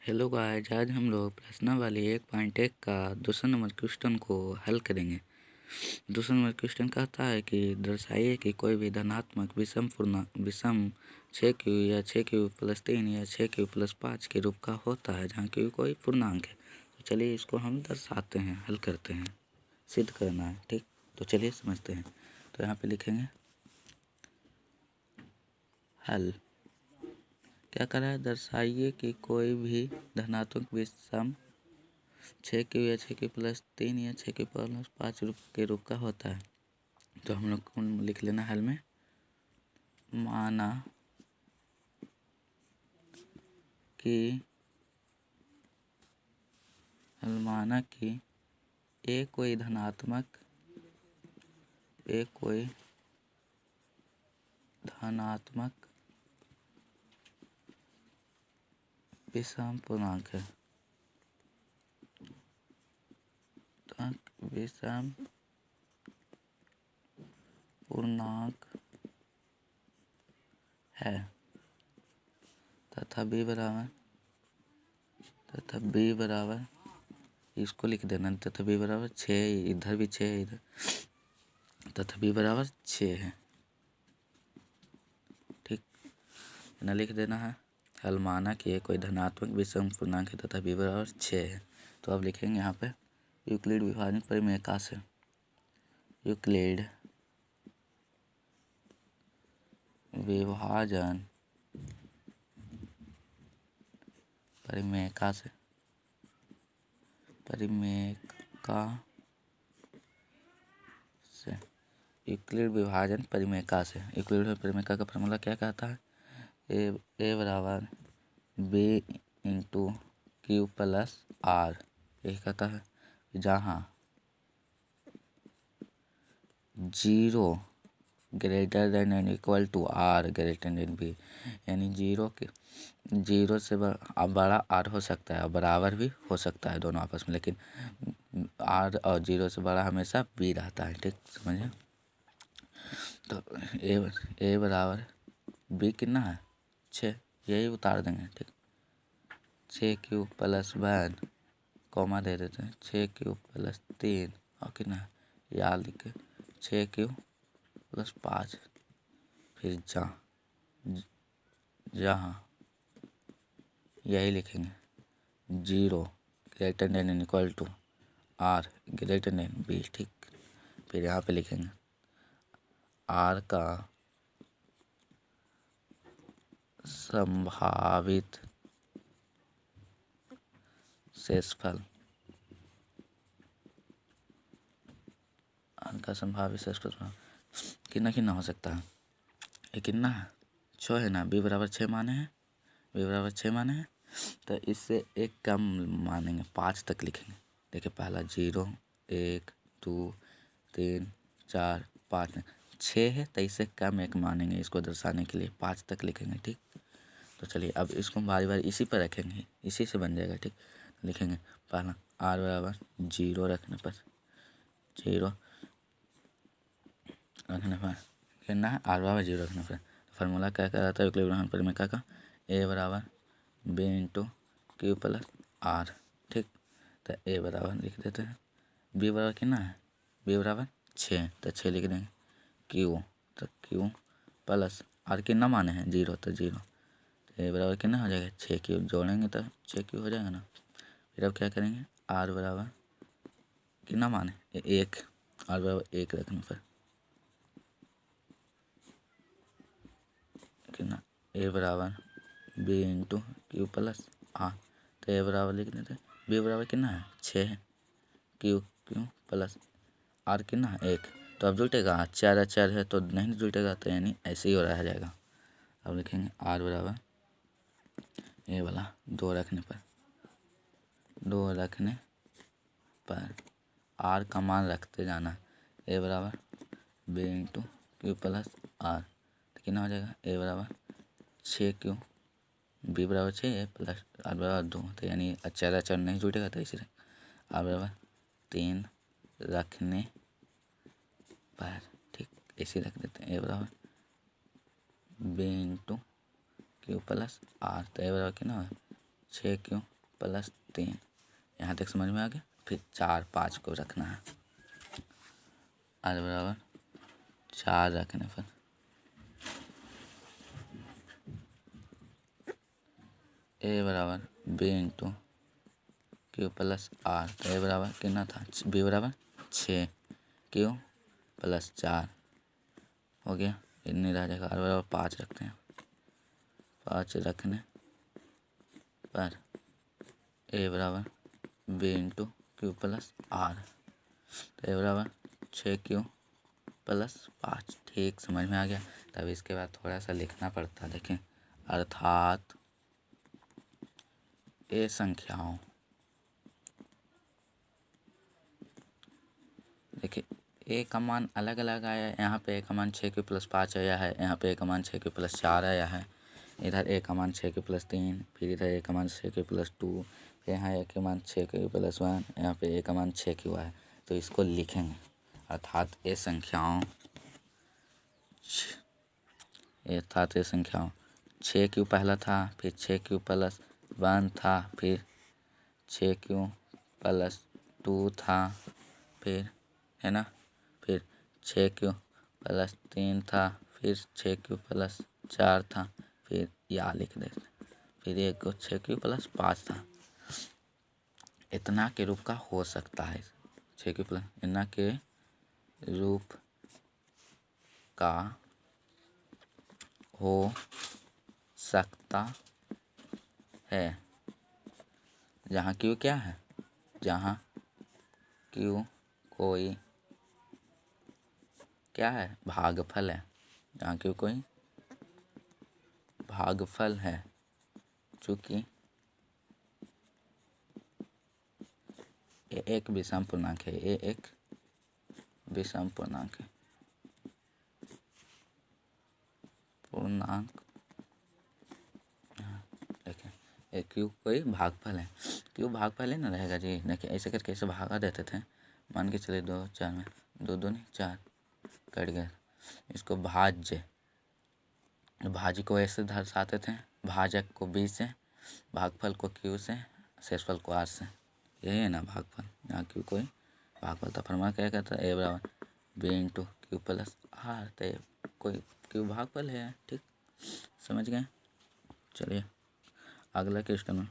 Hello guys, आज हम लोग प्रश्नावली 1.1 का दूसरा नंबर क्वेश्चन को हल करेंगे। दूसरा नंबर क्वेश्चन कहता है कि दर्शाइए कि कोई भी धनात्मक विषम 6q या 6q प्लस 3 या 6q प्लस 5 के रूप का होता है जहाँ q कोई पूर्णांक है। तो चलिए इसको हम दर्शाते हैं, हल करते हैं, सिद्ध करना है। ठीक, तो चलिए समझते हैं। तो यहाँ पे लिखेंगे हल। क्या करा है, दर्शाइए कि कोई भी धनात्मक विषम 6q या 6q प्लस 3 या 6q प्लस 5 के रूप का होता है। तो हम लोग को लिख लेना हल में, माना कि ए कोई धनात्मक विषम पूर्णांक है। विषम पूर्णांक है तथा b बराबर इसको लिख देना, तथा b बराबर 6, इधर भी 6 इधर, तथा b बराबर 6 है। ठीक, ना लिख देना है हल माना कि कोई धनात्मक विषम पूर्णांक है तथा b बराबर 6 है। तो अब लिखेंगे यहाँ पे यूक्लिड विभाजन परिमेयका से, यूक्लिड विभाजन परिमेयका से, यूक्लिड विभाजन परिमेयका से। यूक्लिड परिमेयका का फॉर्मूला क्या कहता है, ए बराबर B into Q plus R. यही कहता है जहाँ 0 greater than and equal to R greater than B, यानी 0 से बड़ा आर हो सकता है और बराबर भी हो सकता है दोनों आपस में, लेकिन आर और 0 से बड़ा हमेशा बी रहता है। ठीक, समझे। तो ए बराबर बी कितना है 6, यही उतार देंगे। ठीक, 6q प्लस 1 कॉमा दे देते हैं, 6q प्लस 3 और कितना है याद लिख के 6q प्लस 5, फिर जहाँ यही लिखेंगे 0 greater than and equal to R greater than B. ठीक, फिर यहाँ पे लिखेंगे आर का संभावित शेषफल, कितना हो सकता है, ये कितना है 6 है ना, b बराबर 6 माने हैं, तो इससे एक कम मानेंगे, 5 तक लिखेंगे। देखिए पहला 0 1 2 3 4 5 6 है, तो इससे कम एक मानेंगे, इसको दर्शाने के लिए 5 तक लिखेंगे। ठीक, तो चलिए अब इसको बारी बारी इसी पर रखेंगे, इसी से बन जाएगा। ठीक, लिखेंगे पहला r बराबर 0 रखने पर कहना है r बराबर 0 रखने पर फार्मूला क्या कहता है यूक्लिड विभाजन परिमेयका का, a बराबर b into Q plus R. ठीक, तो a बराबर लिख देते हैं, b बराबर कितना है, b बराबर 6, तो 6 लिख देंगे, q प्लस आर कितना माने हैं 0, तो 0, तो a बराबर कितना हो जाएगा 6q, जोड़ेंगे तो 6q हो जाएगा ना। फिर अब क्या करेंगे, r बराबर कितना माने 1, r बराबर 1 रखने पर कितना a बराबर b into Q plus R, तो a बराबर लिख देते हैं, b बराबर कितना है 6 है, क्यू प्लस आर कितना है 1, तो अब जुटेगा 4 4 है तो नहीं जुटेगा, तो यानी ऐसे ही हो रहा जाएगा। अब लिखेंगे r बराबर ये वाला 2 रखने पर r का मान रखते जाना, a बराबर b into Q plus R, तो कितना हो जाएगा a बराबर 6q, b बराबर 6 है प्लस r बराबर 2, तो यानी 4 4 नहीं जुटेगा, तो इसी r बराबर 3 रखने पर। ठीक, इसी रख देते हैं a बराबर b into Q plus R, तो a बराबर कितना है 6q प्लस 3। यहाँ तक समझ में आ गया। फिर 4 5 को रखना है, r बराबर 4 रखने पर a बराबर b into Q plus r। तो a बराबर कितना था, b बराबर 6, क्यू प्लस 4 हो गया, इतनी रह जाएगा। r बराबर 5 रखते हैं, 5 रखने पर a बराबर b into Q plus r। तो a बराबर 6 क्यू प्लस 5। ठीक, समझ में आ गया। तब इसके बाद थोड़ा सा लिखना पड़ता है, देखें। अर्थात ए संख्याओं, देखिए ए का मान अलग अलग आया है। यहाँ पे ए का मान 6 क्यू प्लस 5 आया है, यहाँ पे ए का मान 6 क्यू प्लस 4 आया है, इधर ए का मान 6 क्यू प्लस 3, फिर इधर ए का मान 6 क्यू प्लस 2, फिर यहाँ ए का मान 6 क्यू प्लस 1, यहाँ पे ए का मान 6 क्यू है। तो इसको लिखेंगे, अर्थात ए संख्याओं 6 क्यू पहला था, फिर 6 क्यू प्लस 1 था, फिर 6 क्यू प्लस 2 था, फिर है ना, फिर 6 क्यू प्लस 3 था, फिर 6 क्यू प्लस 4 था, फिर या लिख देते, फिर एक को 6 क्यू प्लस 5 था। इतना के रूप का हो सकता है, 6 क्यू प्लस इतना के रूप का हो सकता है, जहाँ क्यू क्या है, जहाँ क्यू कोई क्या है, भागफल है, जहाँ क्यू कोई भागफल है, चूँकि ए एक विषम पूर्णांक है, ए एक विषम पूर्णांक है, देखें ए क्यू कोई भागफल है, क्यू भागफल है ना रहेगा जी। देखिए ऐसे करके ऐसे भागा देते थे, मान के चले 2 4 में 2 2 नहीं 4 कट गए। इसको भाज्य, भाज्य को ऐसे दर्शाते थे, भाजक को बी से, भागफल को क्यू से, शेषफल को आर से। यही है ना भागफल, यहाँ क्यू कोई भागफल था। फॉर्मूला क्या कहता है, ए बराबर B into Q plus R. तो कोई क्यू भागफल है, ठीक, समझ गए। चलिए अगला क्वेश्चन में